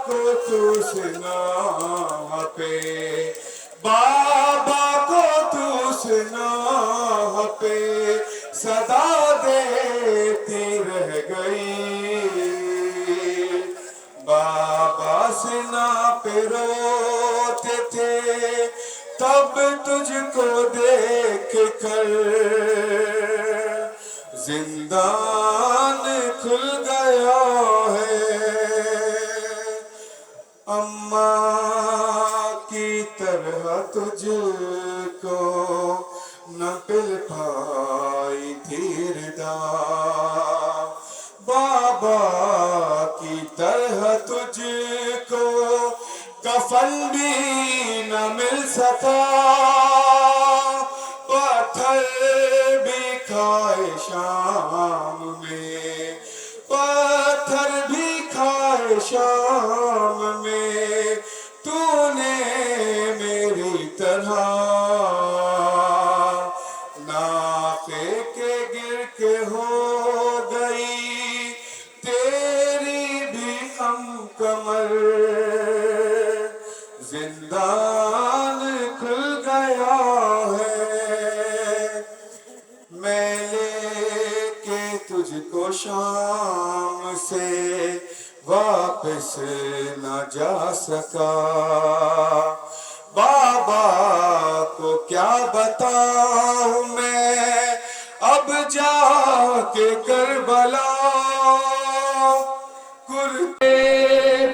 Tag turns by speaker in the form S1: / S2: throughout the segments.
S1: کو تو سنا پہ، بابا کو تو سنا پہ صدا دیتی رہ گئی، بابا سنا پہ روتے تھے تب تجھ کو دیکھ کر زندان کھل گیا ہے، اماں کی طرح تجھ کو نہ پل پائی تھی ردا، بابا کی طرح تجھ کو کفن بھی نہ مل سکا، پتھر بھی کھائے شام میں، پتھر بھی کھائے شام میں، تو نے میری طرح ناقے کے گر کے ہو گئی تیری بھی ہم کمر، زندان کھل گیا ہے، میں لے کے تجھ کو شام سے واپس نہ جا سکا، بابا کو کیا بتاؤں میں اب جا کے کربلا، کرتے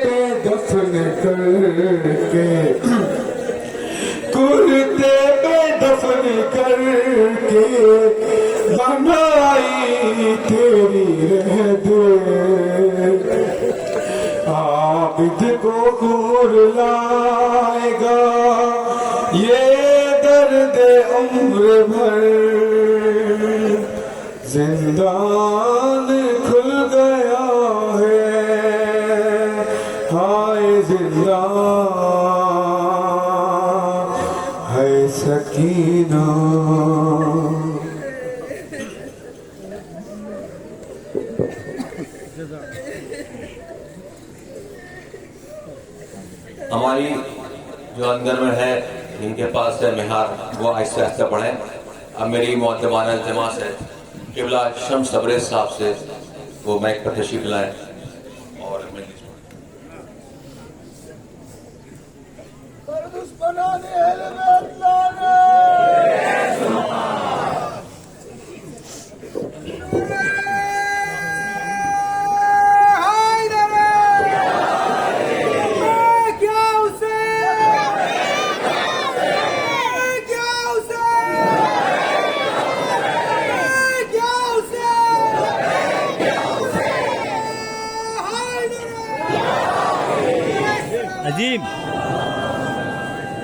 S1: پہ دفن کر کے، کرتے پہ دفن کر کے بنائی تیری رہ دے، عابد کو نور لائے گا یہ درد عمر بھر، زندان کھل گیا ہے، ہائے زندان ہے سکینہ۔
S2: ہماری جو اندر میں ہے جن کے پاس ہے مہار وہ آہستہ آہستہ پڑھیں۔ اب میری معتبانہ التماس ہے قبلہ شمس تبریز صاحب سے وہ مائک پر تشریف لائیں اور
S3: عظیم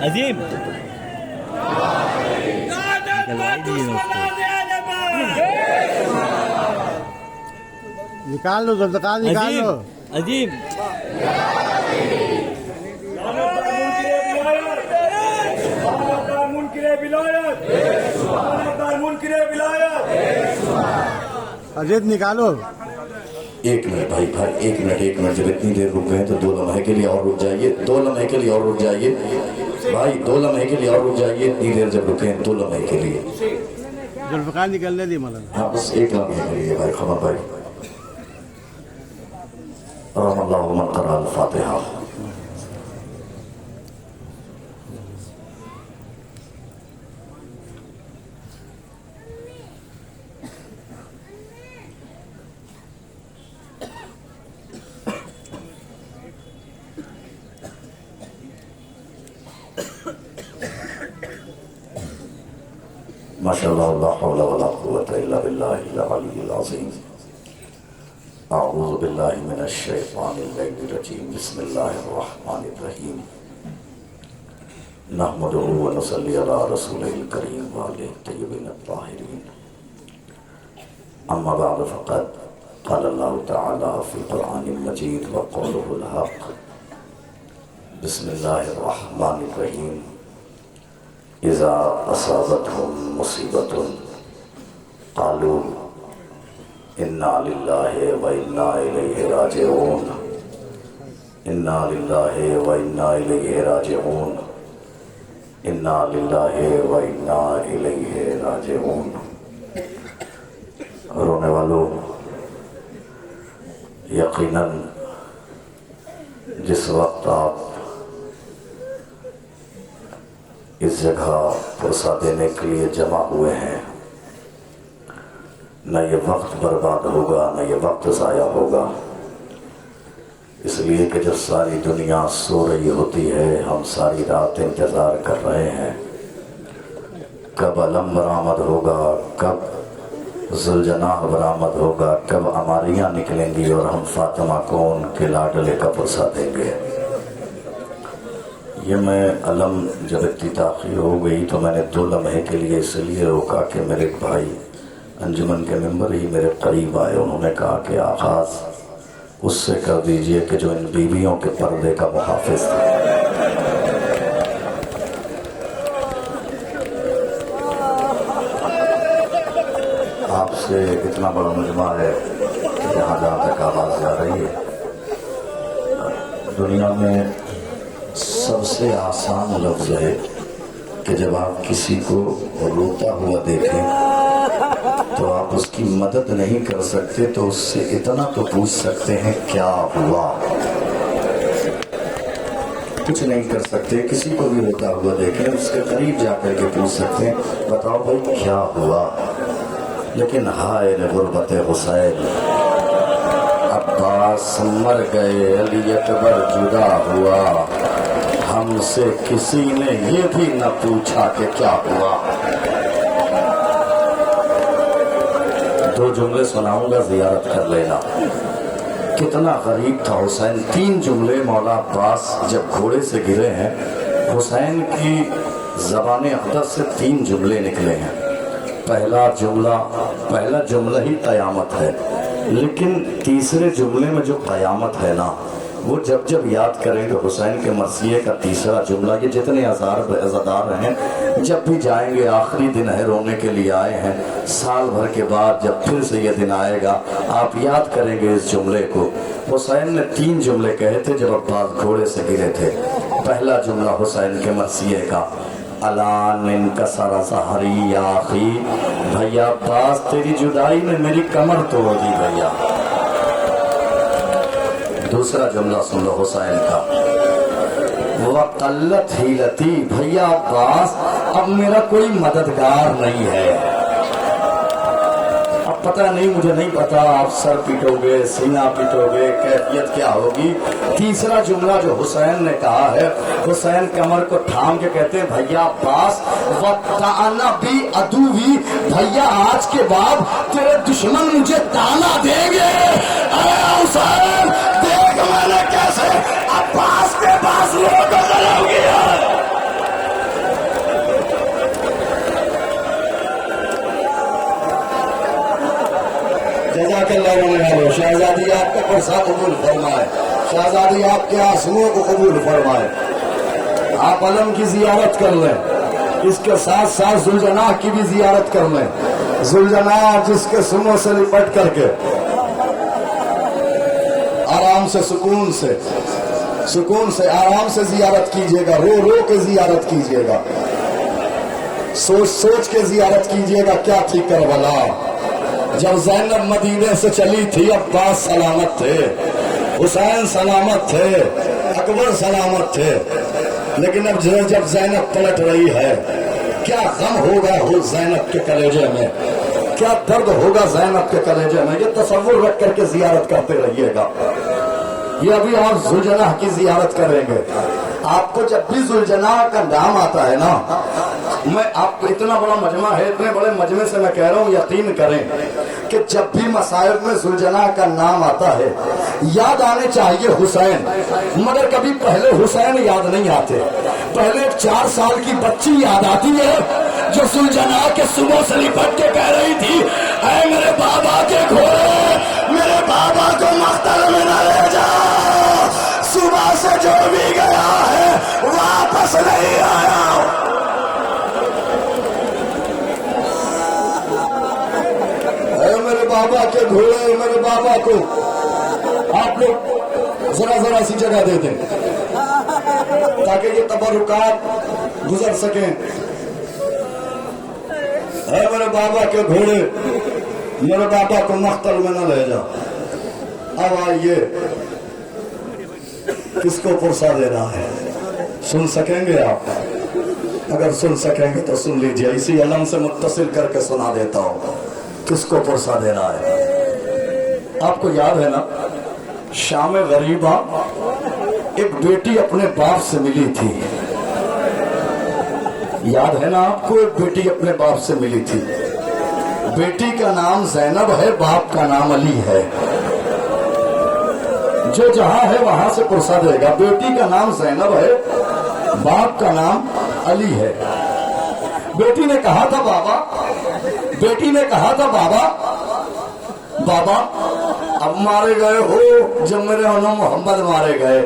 S3: عظیم
S4: نکال لو ذوالفقار، نکال لو
S3: عظیم
S4: عزیز نکالو۔
S5: ایک منٹ بھائی ایک منٹ جب اتنی دیر رک گئے تو 2 لمحے کے لیے اور رک جائیے، 2 لمحے کے لیے اور رک جائیے بھائی، 2 لمحے کے لیے اور رک جائیے، اتنی دیر جب رکے ہیں 2 لمحے کے لیے،
S4: ذوالفقار نکلنے دی مولانا۔
S5: ہاں بس 1 لمحے کے لیے بھائی، خبر بھائی رحم اللہ من قرأ الفاتحہ۔ ماشاءاللہ لا حول ولا قوة الا باللہ العلی العظیم۔ اعوذ باللہ من الشیطان الرجیم، بسم اللہ الرحمن الرحیم، نحمدہ ونصلی علی رسولہ الکریم وآلہ الطیبین الطاہرین، اما بعد فقد قال اللہ تعالی فی القرآن المجید وقولہ الحق، بسم اللہ الرحمن الرحیم، اذا اصابتهم مصیبت قالوا انا للہ و انا الیہ راجعون، इन्ना लिल्लाहि व इन्ना इलैहि राजिऊन, इन्ना लिल्लाहि व इन्ना इलैहि राजिऊन। रोने वालों, यकीनन जिस वक्त आप इस जगह पुरसा देने के लिए जमा हुए हैं, न ये वक्त बर्बाद होगा, न ये वक्त ज़ाया होगा। इसलिए कि जब सारी दुनिया सो रही होती है, हम सारी रात इंतज़ार कर रहे हैं कब अलम बरामद होगा, कब जुलजनाह बरामद होगा, कब अमारियाँ निकलेंगी और हम फातिमा को उनके लाडले का पुरसा देंगे। ये मैं अलम जब इतनी ताख़ीर हो गई तो मैंने 2 लम्हे के लिए इसलिए रोका कि मेरे भाई अंजुमन के मेंबर ही मेरे करीब आए। उन्होंने कहा कि आगाज़ उससे कर दीजिए कि जो इन बीवियों के पर्दे का मुहाफिज था। आपसे इतना बड़ा मजमा है कि जहाँ जहाँ तक आवाज़ जा रही है, दुनिया में सबसे आसान लफ्ज़ है कि जब आप किसी को रोता हुआ देखें तो आप उसकी मदद नहीं कर सकते तो उससे इतना तो पूछ सकते हैं क्या हुआ। कुछ नहीं कर सकते, किसी को भी रोता हुआ देखें उसके करीब जाकर के पूछ सकते हैं बताओ भाई क्या हुआ। लेकिन हाय गुर्बत हुसैन, अब्बास मर गए, अली अकबर जुदा हुआ, हमसे किसी ने ये भी न पूछा कि क्या हुआ। 2 जुमले सुनाऊंगा, जियारत कर लेना। कितना गरीब था हुसैन। 3 जुमले मौला अब्बास जब घोड़े से गिरे हैं, हुसैन की ज़बान अक़दस से 3 जुमले निकले हैं। पहला जुमला ही क़यामत है, लेकिन तीसरे जुमले में जो क़यामत है ना, वो जब जब याद करेंगे हुसैन के मरसिए का तीसरा जुमला, ये जितने अज़ादार हैं जब भी जाएंगे, आखिरी दिन है, रोने के लिए आए हैं, साल भर के बाद जब फिर से ये दिन आएगा आप याद करेंगे इस जुमले को। हुसैन ने 3 जुमले कहे थे जब अब्बास घोड़े से गिरे थे। पहला जुमला हुसैन के मरसिए का, अलान इनकसर सहरी या अखी, भैया अब्बास तेरी जुदाई में मेरी कमर तोड़ दी भैया। दूसरा जुमला सुन लो हुसैन का, वक़ल्लत हीलती, भैया अब्बास अब मेरा कोई मददगार नहीं है। अब पता नहीं, मुझे नहीं पता आप सर पीटोगे, सीना पीटोगे, कैफियत क्या होगी। तीसरा जुमला जो हुसैन ने कहा है, हुसैन कमर को थाम के कहते हैं भैया अब्बास वक़्ताना भी अदुवी, भैया आज के बाद तेरे दुश्मन मुझे ताना देंगे। अरे हुसैन देख मैंने कैसे अब्बास के पास लोग गलौगी है। जज़ाकल्लाह वालों, शहजादी आपका परसा कबूल फरमाए, शहजादी आपके आंसुओं को कबूल फरमाए। आप अलम की जियारत कर लें, इसके साथ साथ जुलजनाह की भी जियारत कर लें। जुलजनाह जिसके सुनों से लिपट करके आराम से सुकून से आराम से जियारत कीजिएगा, रो रो के जियारत कीजिएगा, सोच सोच के जियारत कीजिएगा। क्या थी करबला, जब ज़ैनब मदीने से चली थी अब्बास सलामत थे, हुसैन सलामत थे, अकबर सलामत थे, लेकिन अब जब ज़ैनब पलट रही है, क्या गम होगा हो ज़ैनब के कलेजे में, क्या दर्द होगा ज़ैनब के कलेजे में। ये तसव्वुर रख करके जियारत करते रहिएगा। ये अभी आप जुलजनाह की जियारत करेंगे। आपको जब भी जुलजनाह का नाम आता है ना, मैं आपको इतना बड़ा मजमा है, इतने बड़े मजमे से मैं कह रहा हूँ, यकीन करें कि जब भी मसाइब में जुलजनाह का नाम आता है याद आने चाहिए हुसैन, मगर कभी पहले हुसैन याद नहीं आते। पहले 4 साल की बच्ची याद आती है जो जुलजनाह के सुबह से लिपट के कह रही थी, ऐ मेरे बाबा के घोड़े, मेरे बाबा को मख्तर में न ले जा, सुबह से जो भी गया है वापस नहीं आया। मेरे बाबा के घोड़े, मेरे बाबा को आप लोग जरा जरा सी जगह दे दें ताकि ये तबरुकात गुजर सकें। है मेरे बाबा के घोड़े, मेरे बाबा को मख्तल में न ले जा। अब आइए, किसको पुरसा देना है सुन सकेंगे आप? अगर सुन सकेंगे तो सुन लीजिए, इसी अलम से मुत्तसिल करके सुना देता हूं किसको पुरसा देना है। आपको याद है ना, शाम गरीबा एक बेटी अपने बाप से मिली थी। याद है ना आपको, एक बेटी अपने बाप से मिली थी। बेटी का नाम ज़ैनब है, बाप का नाम अली है। जो जहां है वहां से पुरसा देगा। बेटी का नाम ज़ैनब है, बाप का नाम अली है। बेटी ने कहा था बाबा, बेटी ने कहा था बाबा, बाबा अब मारे गए हो जब मेरे ओनो मोहम्मद मारे गए।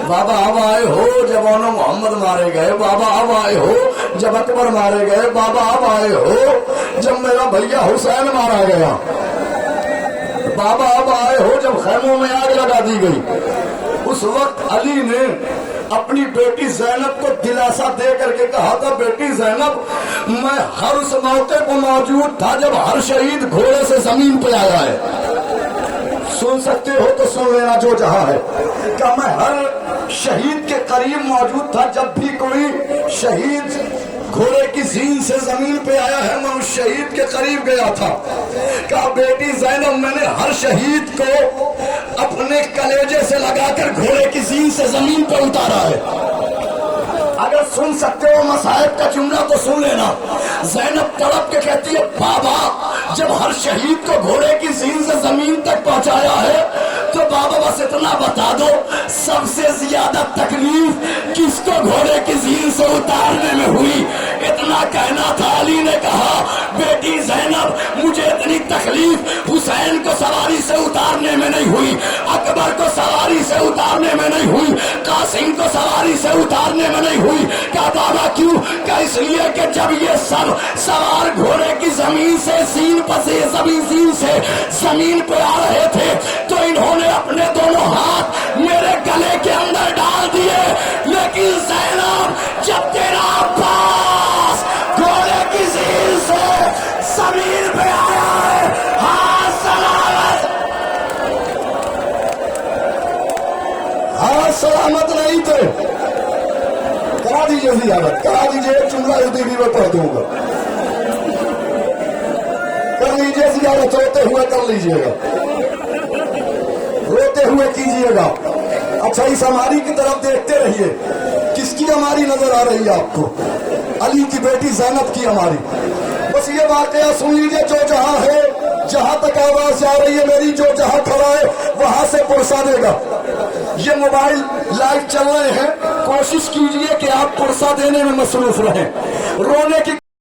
S5: बाबा अब आए हो जब ओनो मोहम्मद मारे गए। बाबा अब आए हो जब अकबर मारे गए। बाबा अब आए हो जब मेरा भैया हुसैन मारा गया। बाबा अब आए हो जब खैमों में आग लगा दी गई। उस वक्त अली ने अपनी बेटी ज़ैनब को दिलासा दे करके कहा था, बेटी ज़ैनब मैं हर उस मौके पर मौजूद था जब हर शहीद घोड़े से जमीन पे आया है। सुन सकते हो तो सुन लेना जो जहां है। क्या मैं हर शहीद के करीब मौजूद था जब भी कोई शहीद घोड़े की जीन से जमीन पे आया है, मैं उस शहीद के करीब गया था। क्या बेटी ज़ैनब मैंने हर शहीद को अपने कलेजे से लगाकर घोड़े की जीन से जमीन पर उतारा है। अगर सुन सकते हो मसाहिब का जुमला तो सुन लेना। ज़ैनब तड़प के कहती है, बाबा जब हर शहीद को घोड़े की जीन से जमीन तक पहुंचाया है तो बाबा बस इतना बता दो, सबसे ज्यादा तकलीफ किसको घोड़े की जीन से उतारने में हुई? इतना कहना था। अली ने कहा, बेटी ज़ैनब मुझे इतनी तकलीफ हुसैन को सवारी से उतारने में नहीं हुई, अकबर को सवारी से उतारने में नहीं हुई, कासिम को सवारी से उतारने में नहीं हुई। क्या बाबा क्यों? क्या इसलिए कि जब ये सब सवार घोड़े की जमीन से जीन से जमीन पे आ रहे थे तो इन्होंने अपने दोनों हाथ मेरे गले के अंदर डाल दिए। लेकिन ज़ैनब जब तेरा अब्बास घोड़े की जीन से जमीन पे आया है, हाथ सलामत, हाथ सलामत नहीं थे। करा दीजिए जियारत, करा दीजिए। जुमला इस दीदी में पढ़ दूंगा। कर लीजिए जियारत, रोते हुए कर लीजिएगा, रोते हुए कीजिएगा। अच्छा इस हमारी की तरफ देखते रहिए। किसकी हमारी नजर आ रही है आपको? अली की बेटी ज़ैनब की हमारी। बस ये वाकया सुन लीजिए जो जहां है, जहां तक आवाज जा रही है मेरी, जो जहां खड़ा है वहां से पुरसा देगा। ये मोबाइल लाइव चल रहे हैं, कोशिश कीजिए कि आप पुरसा देने में मसरूफ रहें। रोने की